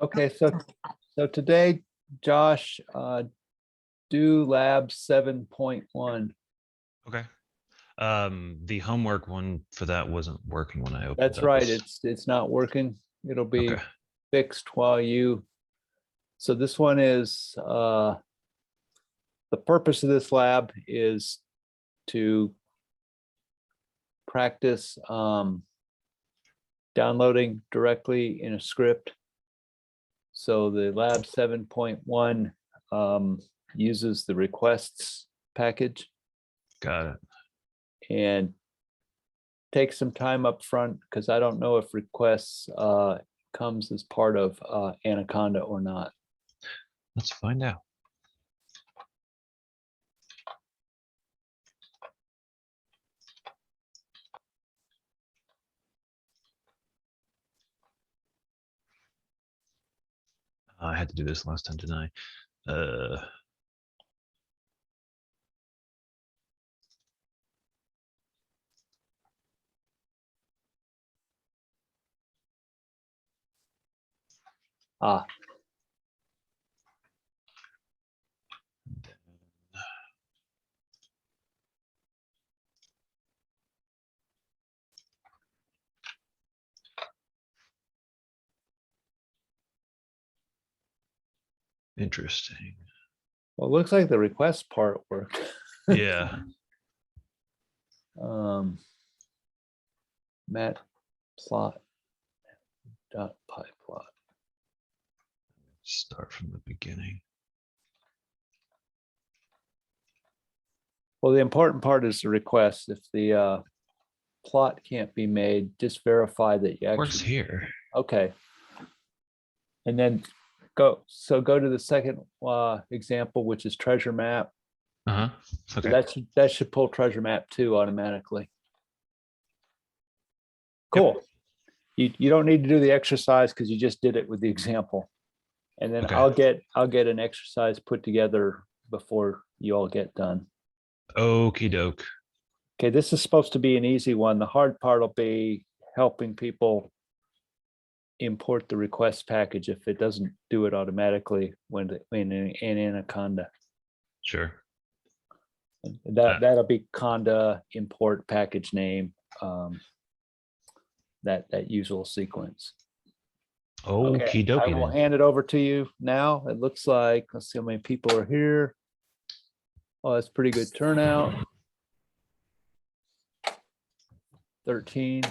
Okay, so today, Josh, do lab 7.1. Okay. The homework one for that wasn't working when I opened That's up. right. It's not working. It'll be Okay. fixed while you. So this one is the purpose of this lab is to practice downloading directly in a script. So the lab 7.1 uses the requests package Got it. and takes some time up front because I don't know if requests comes as part of Anaconda or not. Let's find out. I had to do this last time, didn't I? Ah, Interesting. well, it looks like the request part worked. Yeah. Mat plot dot py plot. Start from the beginning. Well, the important part is the request. If the plot can't be made, just verify that you Works actually. here. Okay. And then go to the second example, which is treasure map. Uh-huh. So Okay. that should pull treasure map 2 automatically. Cool. Yep. You don't need to do the exercise because you just did it with the example. And then Okay. I'll get an exercise put together before you all get done. Okie doke. Okay, this is supposed to be an easy one. The hard part will be helping people import the request package if it doesn't do it automatically when in Anaconda. Sure. That'll be conda import package name, that usual sequence. Okie dokie. I will hand it over to you now. It looks like, let's see how many people are here. Oh, that's pretty good turnout. 13.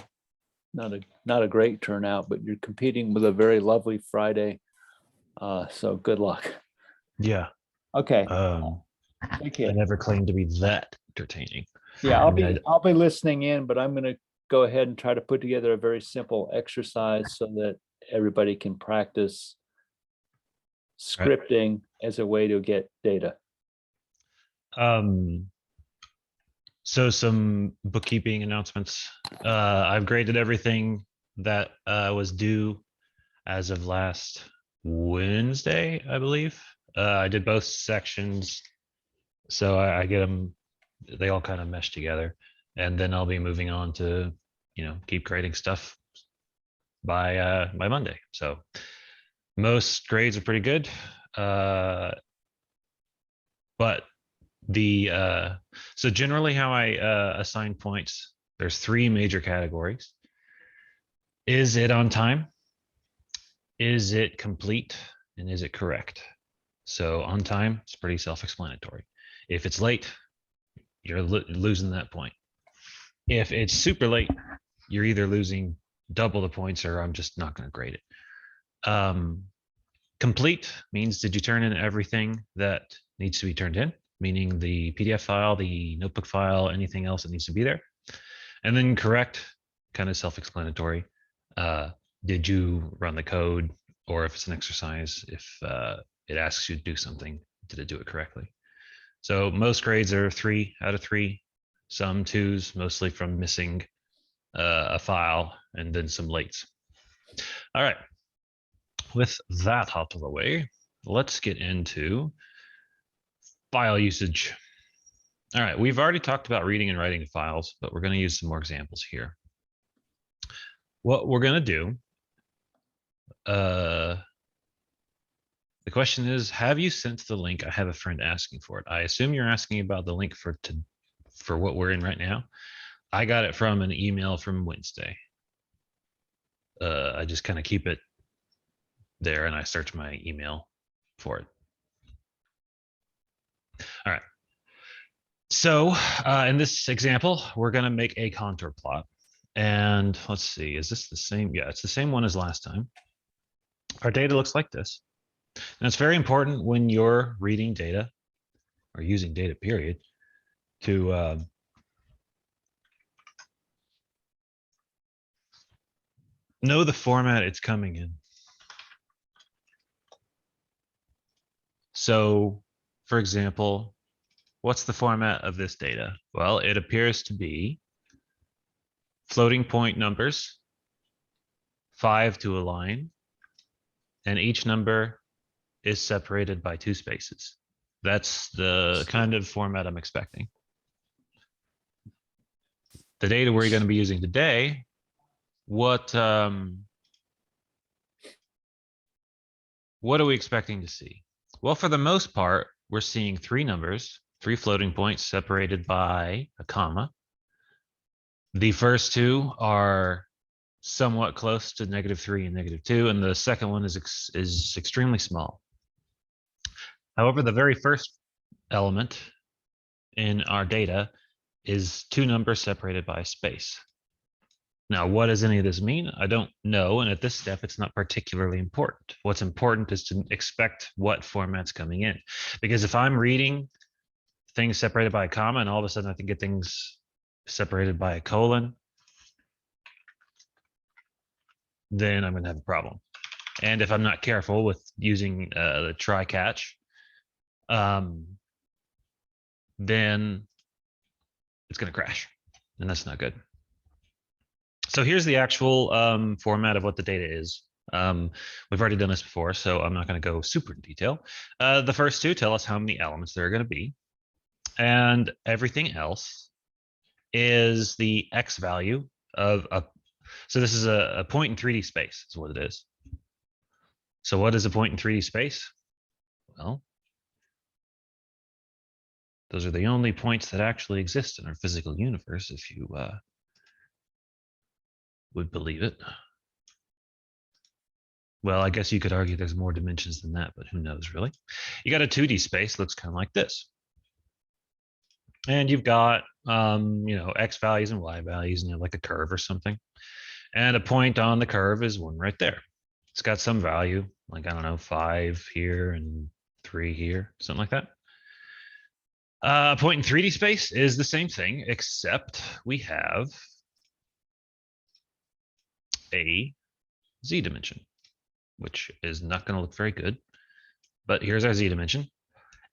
Not a great turnout, but you're competing with a very lovely Friday. So good luck. Yeah. Okay. I never claimed to be that entertaining. Yeah, I'll be listening in, but I'm going to go ahead and try to put together a very simple exercise so that everybody can practice scripting as a way to get data. So some bookkeeping announcements. I've graded everything that was due as of last Wednesday, I believe. I did both sections, so I get them. They all kind of mesh together, and then I'll be moving on to, keep grading stuff by Monday. So most grades are pretty good, but so generally how I assign points, there's 3 major categories. Is it on time? Is it complete? And is it correct? So on time, it's pretty self-explanatory. If it's late, you're losing that point. If it's super late, you're either losing double the points or I'm just not going to grade it. Complete means, did you turn in everything that needs to be turned in? Meaning the PDF file, the notebook file, anything else that needs to be there. And then correct, kind of self-explanatory. Did you run the code? Or if it's an exercise, if it asks you to do something, did it do it correctly? So most grades are 3 out of 3, some 2s, mostly from missing a file, and then some lates. All right, with that out of the way, let's get into file usage. All right, we've already talked about reading and writing files, but we're going to use some more examples here. What we're going to do, The question is, have you sent the link? I have a friend asking for it. I assume you're asking about the link for what we're in right now. I got it from an email from Wednesday. I just kind of keep it there and I search my email for it. All right. So in this example, we're going to make a contour plot. And let's see, is this the same? Yeah, it's the same one as last time. Our data looks like this. And it's very important when you're reading data or using data, period, to know the format it's coming in. So, for example, what's the format of this data? Well, it appears to be floating point numbers, 5 to a line, and each number is separated by 2 spaces. That's the kind of format I'm expecting. The data we're going to be using today, what are we expecting to see? Well, for the most part, we're seeing 3 numbers, 3 floating points separated by a comma. The first 2 are somewhat close to -3 and -2, and the second one is extremely small. However, the very first element in our data is 2 numbers separated by a space. Now, what does any of this mean? I don't know, and at this step, it's not particularly important. What's important is to expect what format's coming in. Because if I'm reading things separated by a comma and all of a sudden I can get things separated by a colon, then I'm going to have a problem. And if I'm not careful with using the try catch, then it's going to crash, and that's not good. So here's the actual format of what the data is. We've already done this before, so I'm not going to go super in detail. The first 2 tell us how many elements there are going to be, and everything else is the X value of a. So this is a point in 3D space, is what it is. So what is a point in 3D space? Well, those are the only points that actually exist in our physical universe, if you would believe it. Well, I guess you could argue there's more dimensions than that, but who knows, really? You got a 2D space, looks kind of like this. And you've got, X values and Y values, and you have like a curve or something. And a point on the curve is one right there. It's got some value, like, I don't know, 5 here and 3 here, something like that. A point in 3D space is the same thing, except we have a Z dimension, which is not going to look very good. But here's our Z dimension.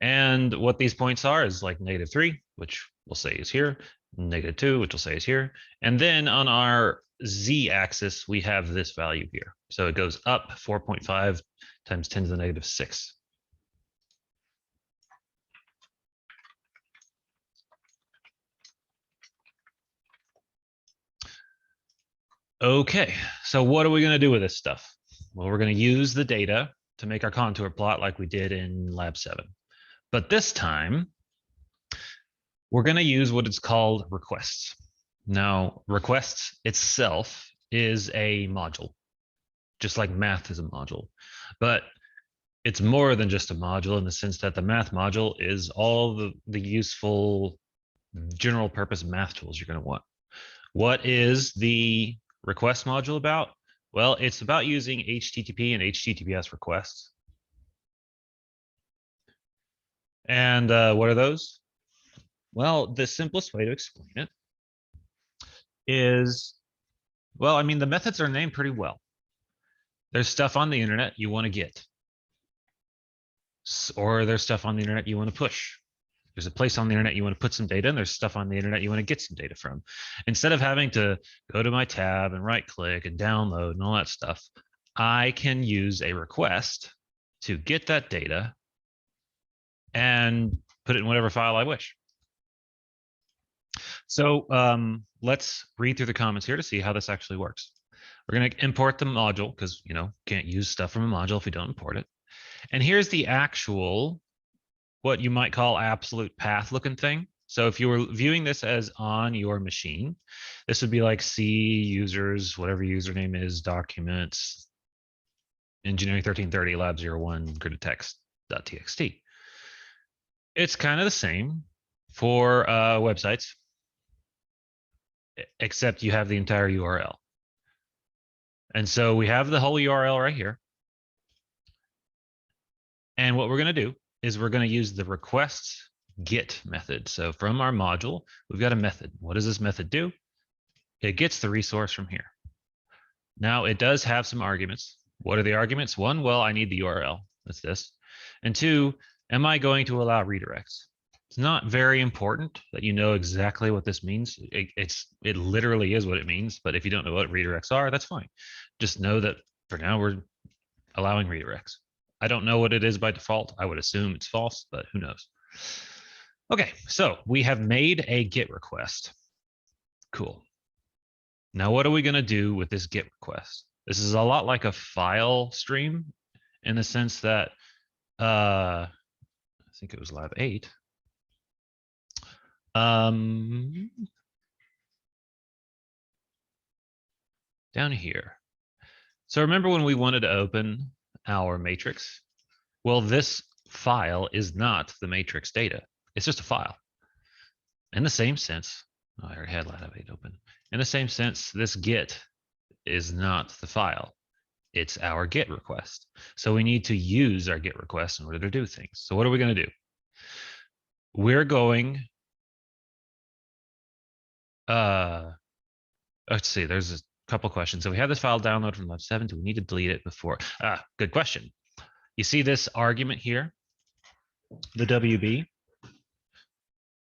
And what these points are is like -3, which we'll say is here, -2, which we'll say is here. And then on our Z axis, we have this value here. So it goes up 4.5 times 10 to the -6. Okay, so what are we going to do with this stuff? Well, we're going to use the data to make our contour plot like we did in Lab 7. But this time, we're going to use what is called requests. Now, requests itself is a module, just like math is a module. But it's more than just a module in the sense that the math module is all the useful general purpose math tools you're going to want. What is the request module about? Well, it's about using HTTP and HTTPS requests. And what are those? Well, the simplest way to explain it is, well, I mean, the methods are named pretty well. There's stuff on the internet you want to get, or there's stuff on the internet you want to push. There's a place on the internet you want to put some data, and there's stuff on the internet you want to get some data from. Instead of having to go to my tab and right click and download and all that stuff, I can use a request to get that data and put it in whatever file I wish. So let's read through the comments here to see how this actually works. We're going to import the module because, can't use stuff from a module if we don't import it. And here's the actual, what you might call absolute path looking thing. So if you were viewing this as on your machine, this would be like C users, whatever username is, documents, ENGR-1330 Lab 01 grid text.txt. It's kind of the same for websites, except you have the entire URL. And so we have the whole URL right here. And what we're going to do is we're going to use the requests get method. So from our module, we've got a method. What does this method do? It gets the resource from here. Now it does have some arguments. What are the arguments? One, well, I need the URL. That's this. And two, am I going to allow redirects? It's not very important that you know exactly what this means. It literally is what it means. But if you don't know what redirects are, that's fine. Just know that for now we're allowing redirects. I don't know what it is by default. I would assume it's false, but who knows? Okay, so we have made a GET request. Cool. Now, what are we going to do with this GET request? This is a lot like a file stream in the sense that I think it was lab 8. Down here. So remember when we wanted to open our matrix? Well, this file is not the matrix data. It's just a file. In the same sense, I already had lab 8 open. In the same sense, this GET is not the file. It's our GET request. So we need to use our GET request in order to do things. So what are we going to do? We're going, let's see, there's a couple questions. So we have this file download from lab 7. Do we need to delete it before? Good question. You see this argument here, the WB?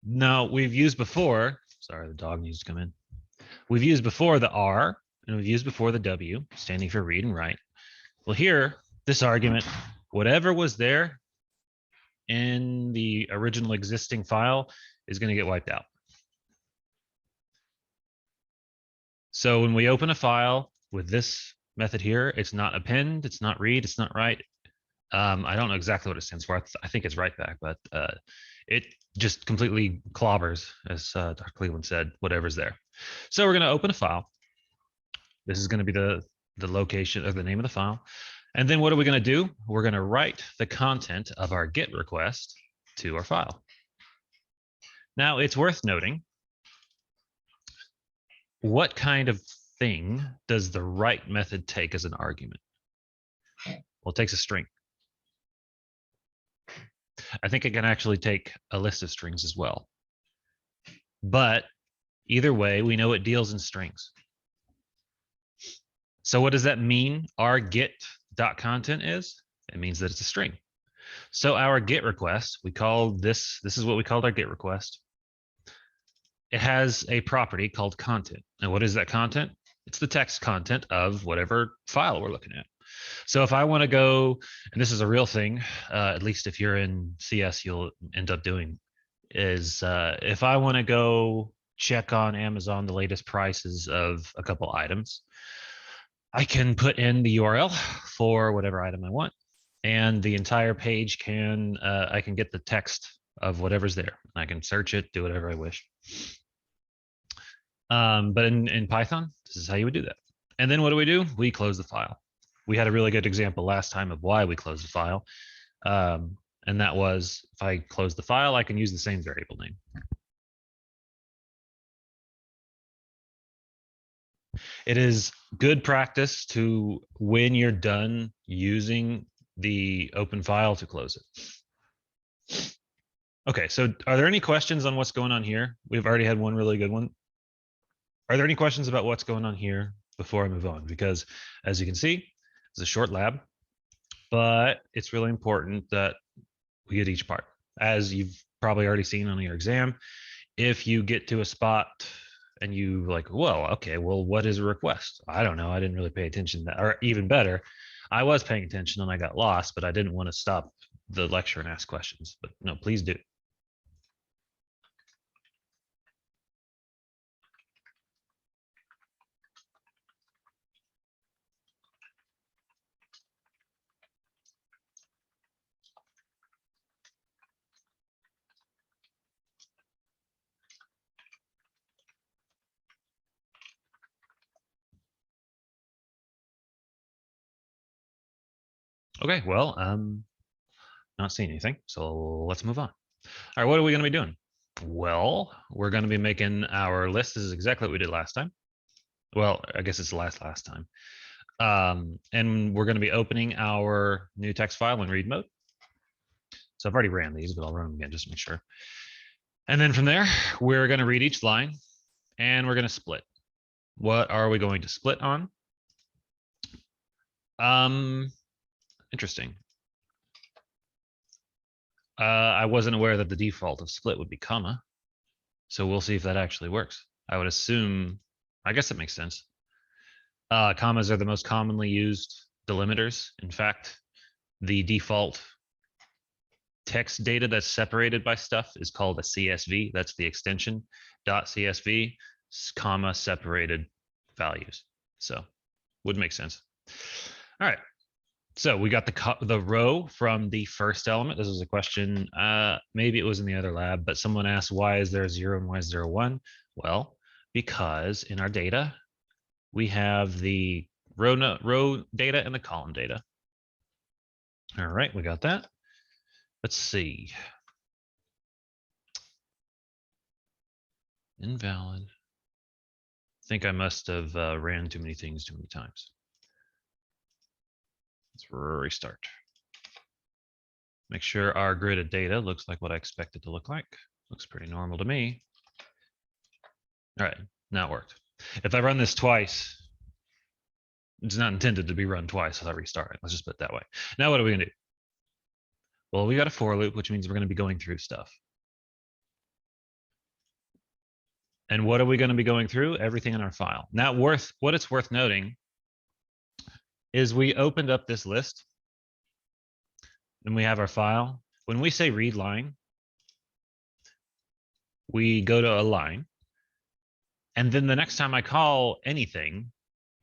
Now we've used before, sorry, the dog needs to come in. We've used before the R and we've used before the W, standing for read and write. Well, here, this argument, whatever was there in the original existing file is going to get wiped out. So when we open a file with this method here, it's not append, it's not read, it's not write. I don't know exactly what it stands for. I think it's write back, but it just completely clobbers, as Dr. Cleveland said, whatever's there. So we're going to open a file. This is going to be the location of the name of the file. And then what are we going to do? We're going to write the content of our GET request to our file. Now, it's worth noting, what kind of thing does the write method take as an argument? Well, it takes a string. I think it can actually take a list of strings as well. But either way, we know it deals in strings. So what does that mean? Our get.content is? It means that it's a string. So our GET request, we call this is what we called our GET request. It has a property called content. And what is that content? It's the text content of whatever file we're looking at. So if I want to go, and this is a real thing, at least if you're in CS, you'll end up doing, is if I want to go check on Amazon the latest prices of a couple items, I can put in the URL for whatever item I want, and the entire page can, I can get the text of whatever's there. I can search it, do whatever I wish. But in Python, this is how you would do that. And then what do? We close the file. We had a really good example last time of why we closed the file. And that was, if I close the file, I can use the same variable name. It is good practice to, when you're done using the open file, to close it. Okay, so are there any questions on what's going on here? We've already had one really good one. Are there any questions about what's going on here before I move on? Because as you can see, it's a short lab, but it's really important that we get each part. As you've probably already seen on your exam, if you get to a spot and you like, well, okay, well, what is a request? I don't know. I didn't really pay attention to that. Or even better, I was paying attention and I got lost, but I didn't want to stop the lecture and ask questions. But no, please do. Okay, well, not seeing anything, so let's move on. All right, what are we going to be doing? Well, we're going to be making our list. This is exactly what we did last time. Well, I guess it's the last time. And we're going to be opening our new text file in read mode. So I've already ran these, but I'll run them again just to make sure. And then from there, we're going to read each line and we're going to split. What are we going to split on? Interesting. I wasn't aware that the default of split would be comma. So we'll see if that actually works. I would assume, I guess it makes sense. Commas are the most commonly used delimiters. In fact, the default text data that's separated by stuff is called a CSV. That's the extension .csv, comma separated values. So would make sense. All right. So we got the row from the first element. This was a question. Maybe it was in the other lab, but someone asked, why is there a 0 and why is there a 1? Well, because in our data, we have the row data and the column data. All right, we got that. Let's see. Invalid. I think I must have ran too many things too many times. Let's restart. Make sure our gridded data looks like what I expect it to look like. Looks pretty normal to me. All right, now it worked. If I run this twice, it's not intended to be run twice as I restart it. Let's just put it that way. Now what are we gonna do? Well, we got a for loop, which means we're gonna be going through stuff. And what are we gonna be going through? Everything in our file. Now what it's worth noting is we opened up this list and we have our file. When we say read line, we go to a line. And then the next time I call anything,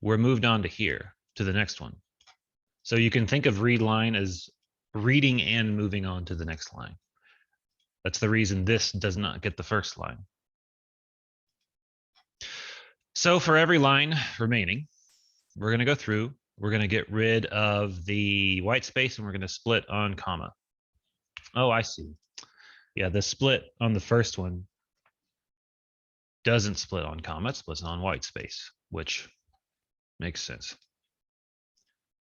we're moved on to here, to the next one. So you can think of read line as reading and moving on to the next line. That's the reason this does not get the first line. So for every line remaining, we're going to go through, we're going to get rid of the white space and we're going to split on comma. Oh, I see. Yeah, the split on the first one doesn't split on comma, it splits on white space, which makes sense.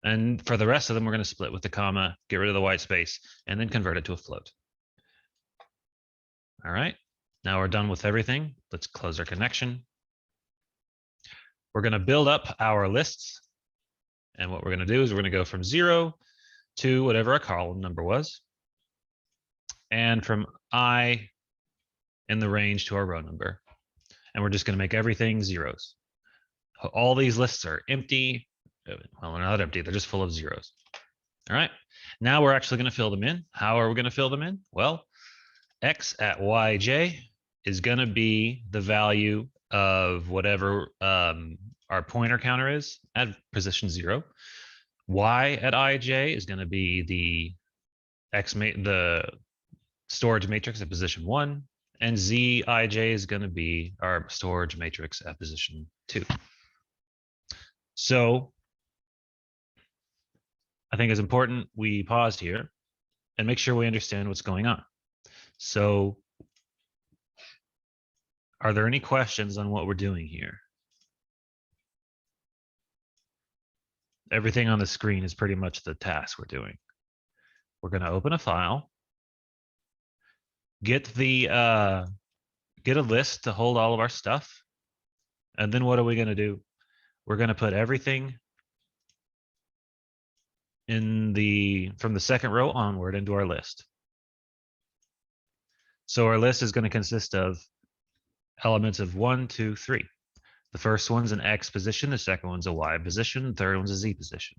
And for the rest of them, we're going to split with the comma, get rid of the white space, and then convert it to a float. All right, now we're done with everything. Let's close our connection. We're going to build up our lists. And what we're going to do is we're going to go from 0 to whatever our column number was. And from I in the range to our row number. And we're just going to make everything zeros. All these lists are empty. Well, they're not empty. They're just full of zeros. All right. Now we're actually going to fill them in. How are we going to fill them in? Well, x at yj is going to be the value of whatever our pointer counter is at position 0. Y at ij is going to be the the storage matrix at position 1, and zij is going to be our storage matrix at position 2. So I think it's important we pause here and make sure we understand what's going on. So are there any questions on what we're doing here? Everything on the screen is pretty much the task we're doing. We're going to open a file, get a list to hold all of our stuff, and then what are we going to do? We're going to put everything in from the second row onward into our list. So our list is going to consist of elements of 1, 2, 3. The first one's an X position, the second one's a Y position, the third one's a Z position.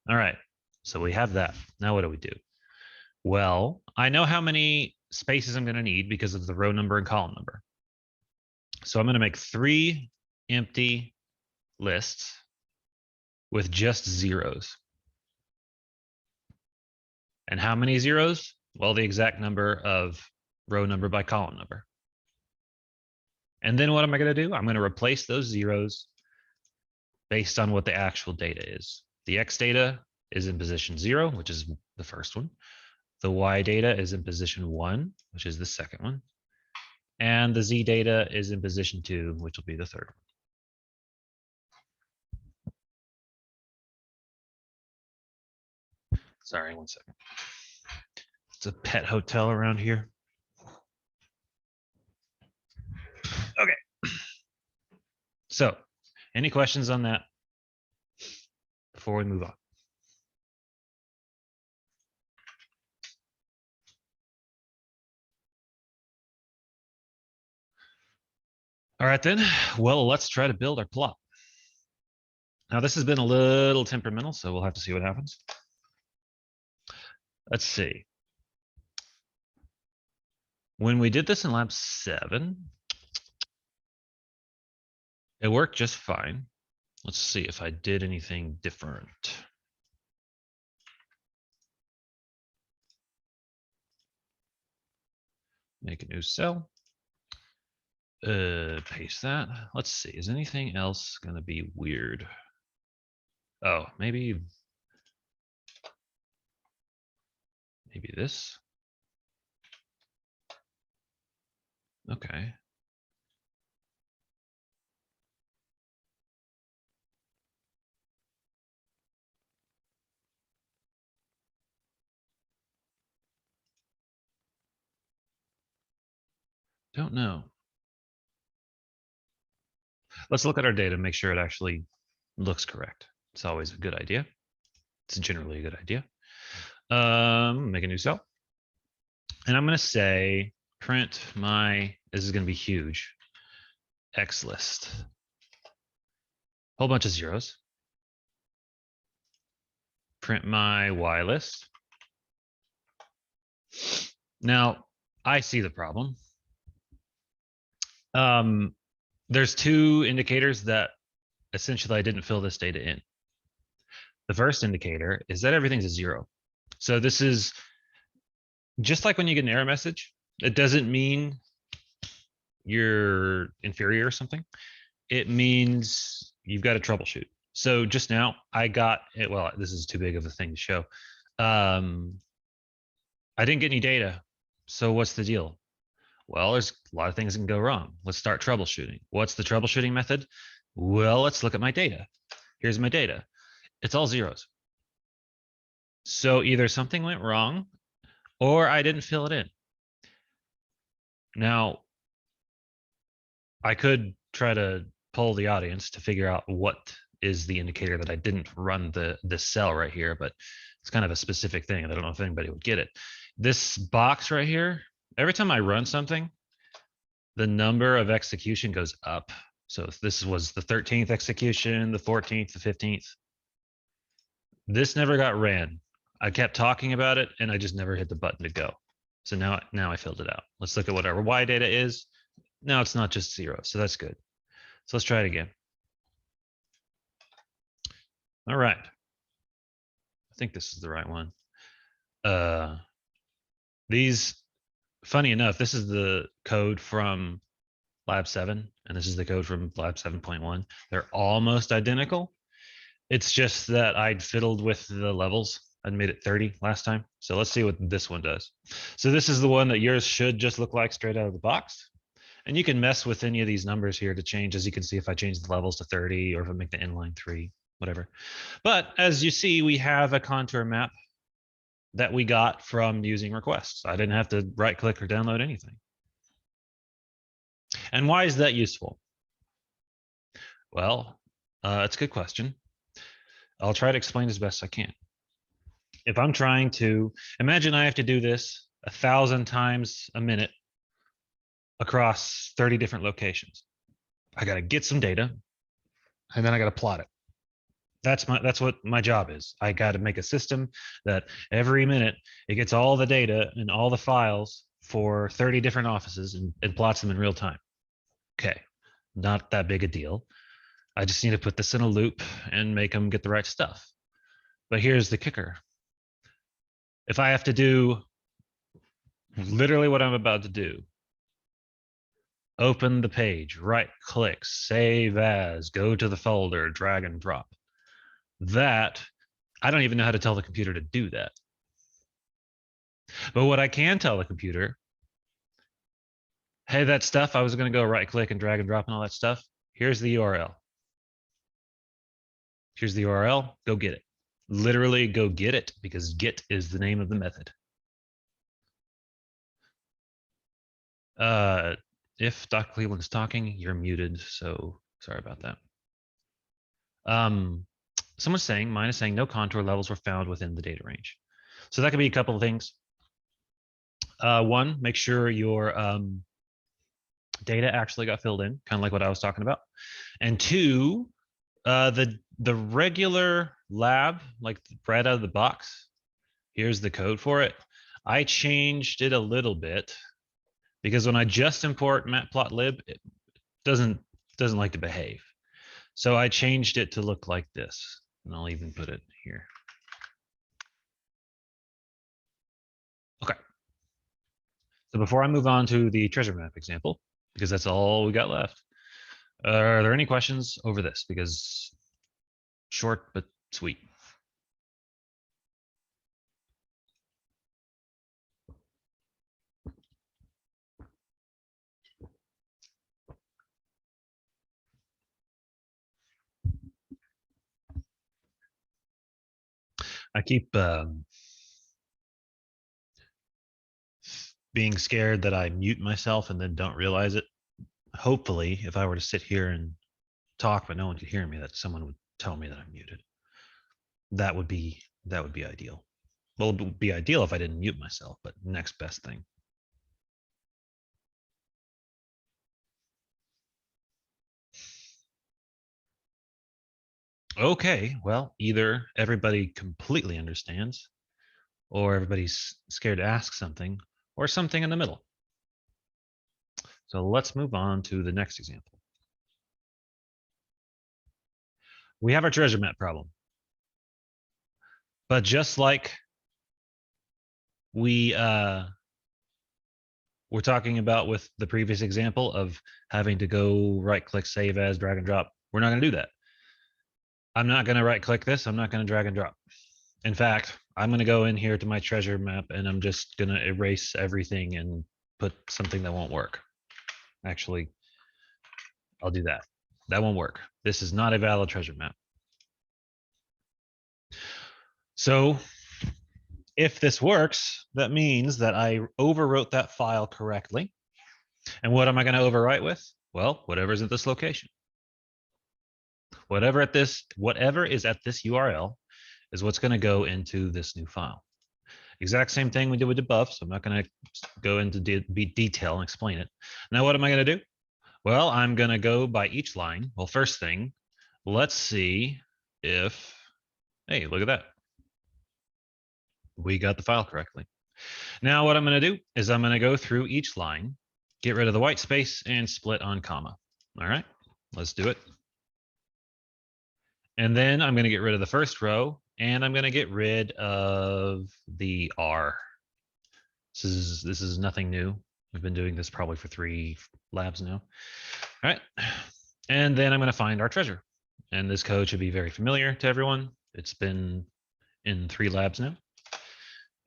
All right, so we have that. Now what do we do? Well, I know how many spaces I'm going to need because of the row number and column number. So I'm going to make 3 empty lists with just zeros. And how many zeros? Well, the exact number of row number by column number. And then what am I going to do? I'm going to replace those zeros based on what the actual data is. The X data is in position 0, which is the first one. The Y data is in position 1, which is the second one. And the Z data is in position 2, which will be the third one. Sorry, 1 second. It's a pet hotel around here. Okay. So, any questions on that before we move on? All right, then. Well, let's try to build our plot. Now, this has been a little temperamental, so we'll have to see what happens. Let's see. When we did this in lab 7, it worked just fine. Let's see if I did anything different. Make a new cell. Paste that. Let's see, is anything else gonna be weird? Oh, maybe this. Okay. Don't know. Let's look at our data, make sure it actually looks correct. It's always a good idea. It's generally a good idea. Make a new cell. And I'm going to say print my, this is going to be huge, X list. Whole bunch of zeros. Print my Y list. Now, I see the problem. There's 2 indicators that essentially I didn't fill this data in. The first indicator is that everything's a 0. So this is just like when you get an error message. It doesn't mean you're inferior or something. It means you've got to troubleshoot. So just now I got it. Well, this is too big of a thing to show. I didn't get any data. So what's the deal? Well, there's a lot of things that can go wrong. Let's start troubleshooting. What's the troubleshooting method? Well, let's look at my data. Here's my data. It's all zeros. So either something went wrong or I didn't fill it in. Now, I could try to poll the audience to figure out what is the indicator that I didn't run this cell right here, but it's kind of a specific thing, and I don't know if anybody would get it. This box right here, every time I run something, the number of execution goes up. So if this was the 13th execution, the 14th, the 15th. This never got ran. I kept talking about it, and I just never hit the button to go. So now I filled it out. Let's look at what our Y data is. Now it's not just 0, so that's good. So let's try it again. All right. I think this is the right one. These, funny enough, this is the code from Lab 7, and this is the code from Lab 7.1. They're almost identical. It's just that I'd fiddled with the levels. I'd made it 30 last time. So let's see what this one does. So this is the one that yours should just look like straight out of the box. And you can mess with any of these numbers here to change. As you can see, if I change the levels to 30 or if I make the inline 3, whatever. But as you see, we have a contour map that we got from using requests. I didn't have to right click or download anything. And why is that useful? Well, it's a good question. I'll try to explain as best I can. If I'm trying to, imagine I have to do this 1,000 times a minute across 30 different locations. I got to get some data and then I got to plot it. That's what my job is. I got to make a system that every minute it gets all the data and all the files for 30 different offices and plots them in real time. Okay, not that big a deal. I just need to put this in a loop and make them get the right stuff. But here's the kicker. If I have to do literally what I'm about to do, open the page, right click, save as, go to the folder, drag and drop. That I don't even know how to tell the computer to do that. But what I can tell the computer, hey, that stuff, I was going to go right click and drag and drop and all that stuff. Here's the URL. Here's the URL. Go get it. Literally go get it, because get is the name of the method. If Dr. Cleveland is talking, you're muted. So sorry about that. Someone's saying, mine is saying no contour levels were found within the data range. So that could be a couple of things. One, make sure your data actually got filled in, kind of like what I was talking about. And two, the regular lab, like right out of the box, here's the code for it. I changed it a little bit because when I just import matplotlib, it doesn't like to behave. So I changed it to look like this, and I'll even put it here. Okay. So before I move on to the treasure map example, because that's all we got left, are there any questions over this? Because short but sweet. I keep being scared that I mute myself and then don't realize it. Hopefully, if I were to sit here and talk but no one could hear me, that someone would tell me that I'm muted. That would be ideal. Well, it would be ideal if I didn't mute myself, but next best thing. Okay, well, either everybody completely understands, or everybody's scared to ask something, or something in the middle. So let's move on to the next example. We have our treasure map problem. But just like we're talking about with the previous example of having to go right click, save as, drag and drop, we're not going to do that. I'm not going to right click this. I'm not going to drag and drop. In fact, I'm going to go in here to my treasure map and I'm just going to erase everything and put something that won't work. Actually, I'll do that. That won't work. This is not a valid treasure map. So if this works, that means that I overwrote that file correctly. And what am I going to overwrite with? Well, whatever's at this location. Whatever is at this URL is what's going to go into this new file. Exact same thing we did with the buff, so I'm not going to go into detail and explain it. Now, what am I going to do? Well, I'm going to go by each line. Well, first thing, let's see if, hey, look at that. We got the file correctly. Now, what I'm going to do is I'm going to go through each line, get rid of the white space, and split on comma. All right, let's do it. And then I'm going to get rid of the first row, and I'm going to get rid of the R. This is nothing new. We've been doing this probably for 3 labs now. All right. And then I'm going to find our treasure. And this code should be very familiar to everyone. It's been in 3 labs now.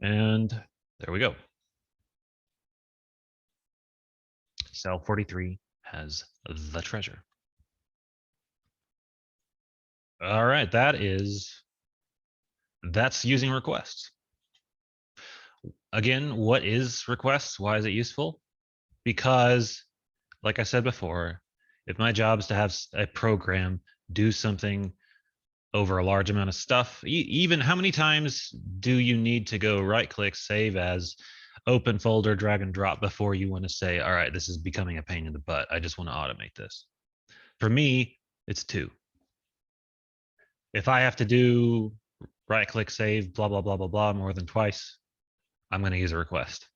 And there we go. Cell 43 has the treasure. All right, that's using requests. Again, what is requests? Why is it useful? Because, like I said before, if my job is to have a program do something over a large amount of stuff, even how many times do you need to go right click, save as, open folder, drag and drop before you want to say, all right, this is becoming a pain in the butt. I just want to automate this. For me, it's 2. If I have to do right click, save, blah, blah, blah, blah, blah, more than twice, I'm going to use a request.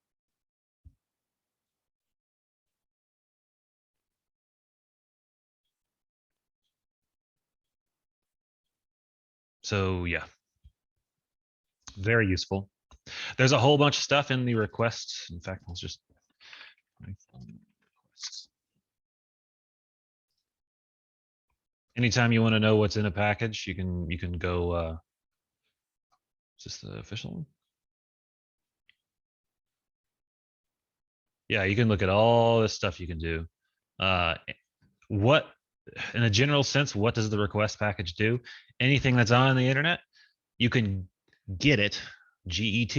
So yeah, very useful. There's a whole bunch of stuff in the requests. In fact, let's just anytime you want to know what's in a package, you can go Is this the official one? Yeah, you can look at all this stuff you can do. What, in a general sense, what does the request package do? Anything that's on the internet, you can get it, GET,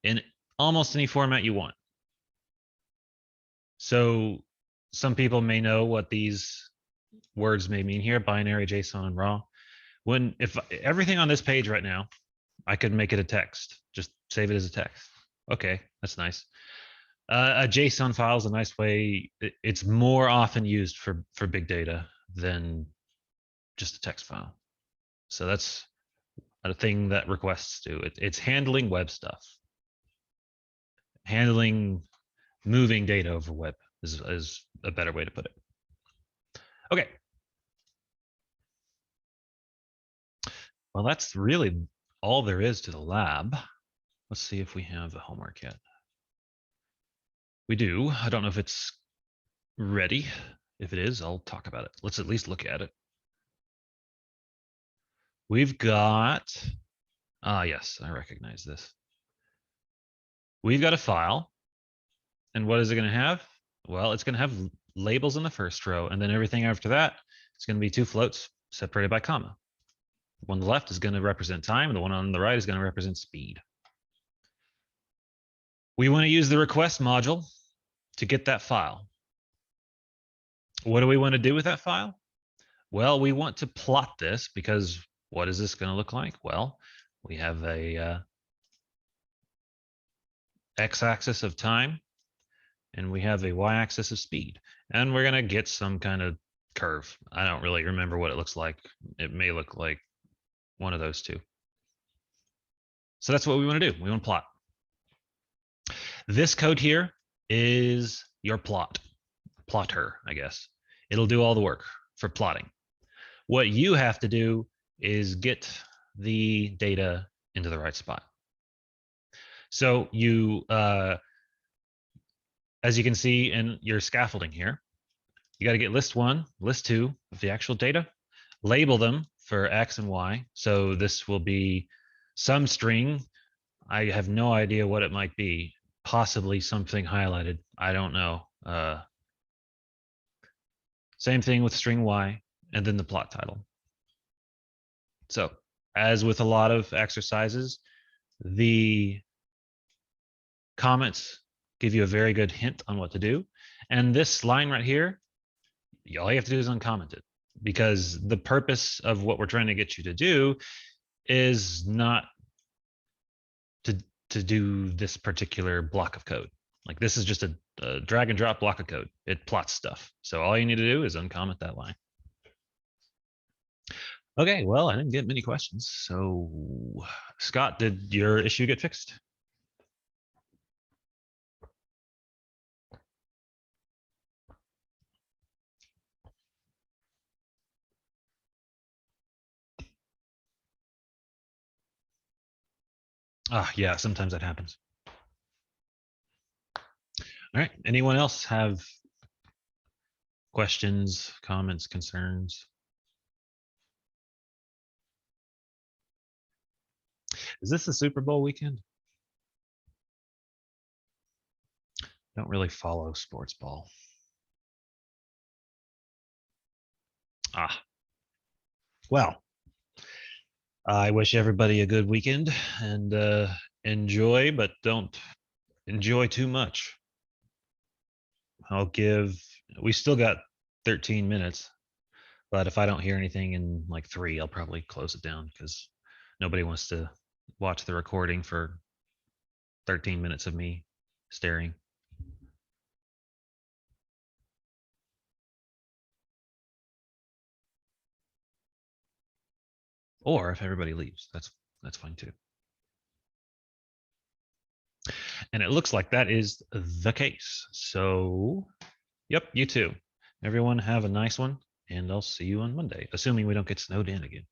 in almost any format you want. So some people may know what these words may mean here: binary, JSON, and raw. If everything on this page right now, I could make it a text, just save it as a text. Okay, that's nice. A JSON file is a nice way. It's more often used for big data than just a text file. So that's a thing that requests do. It's handling web stuff. Handling moving data over web is a better way to put it. Okay. Well, that's really all there is to the lab. Let's see if we have the homework yet. We do. I don't know if it's ready. If it is, I'll talk about it. Let's at least look at it. We've got, yes, I recognize this. We've got a file. And what is it going to have? Well, it's going to have labels in the first row, and then everything after that, it's going to be two floats separated by comma. The one on the left is going to represent time, and the one on the right is going to represent speed. We want to use the request module to get that file. What do we want to do with that file? Well, we want to plot this, because what is this going to look like? Well, we have a x-axis of time, and we have a y-axis of speed, and we're going to get some kind of curve. I don't really remember what it looks like. It may look like one of those two. So that's what we want to do. We want to plot. This code here is your plotter, I guess. It'll do all the work for plotting. What you have to do is get the data into the right spot. So you, as you can see in your scaffolding here, you got to get list 1, list 2 of the actual data, label them for X and Y. So this will be some string. I have no idea what it might be. Possibly something highlighted. I don't know. Same thing with string Y, and then the plot title. So as with a lot of exercises, the comments give you a very good hint on what to do. And this line right here, all you have to do is uncomment it, because the purpose of what we're trying to get you to do is not to do this particular block of code. Like, this is just a drag and drop block of code. It plots stuff. So all you need to do is uncomment that line. Okay, well, I didn't get many questions. So Scott, did your issue get fixed? Yeah, sometimes that happens. All right, anyone else have questions, comments, concerns? Is this the Super Bowl weekend? Don't really follow sports ball. Well, I wish everybody a good weekend, and enjoy, but don't enjoy too much. We still got 13 minutes, but if I don't hear anything in like 3, I'll probably close it down, because nobody wants to watch the recording for 13 minutes of me staring. Or if everybody leaves, that's fine too. And it looks like that is the case. So, yep, you too. Everyone have a nice one, and I'll see you on Monday, assuming we don't get snowed in again.